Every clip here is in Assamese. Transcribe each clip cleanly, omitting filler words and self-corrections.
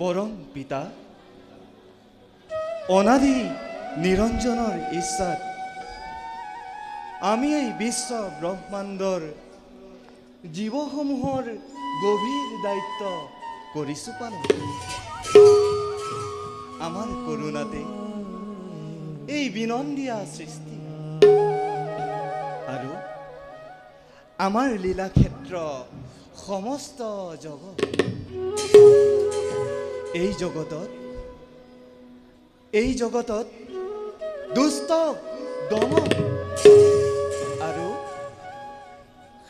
পৰম পিতা অনাদি নিৰঞ্জনৰ ইচ্ছাত আমি এই বিশ্ব ব্ৰহ্মাণ্ডৰ জীৱসমূহৰ গভীৰ দায়িত্ব কৰিছোঁ পালন। আমাৰ কৰোণাতে এই বিনন্দীয়া সৃষ্টি আৰু আমাৰ লীলাক্ষেত্ৰ সমস্ত জগত, এই জগতত দুষ্ট দমন আৰু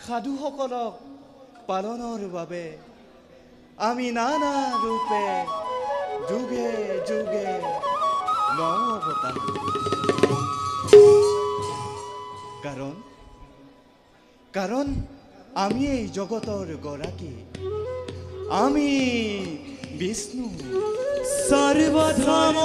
সাধুসকলক পালনৰ বাবে আমি নানা ৰূপে যুগে যুগে লওঁ অৱতাৰ। কাৰণ আমি এই জগতৰ গৰাকী, আমি বিষ্ণু সৰ্বধৰ্ম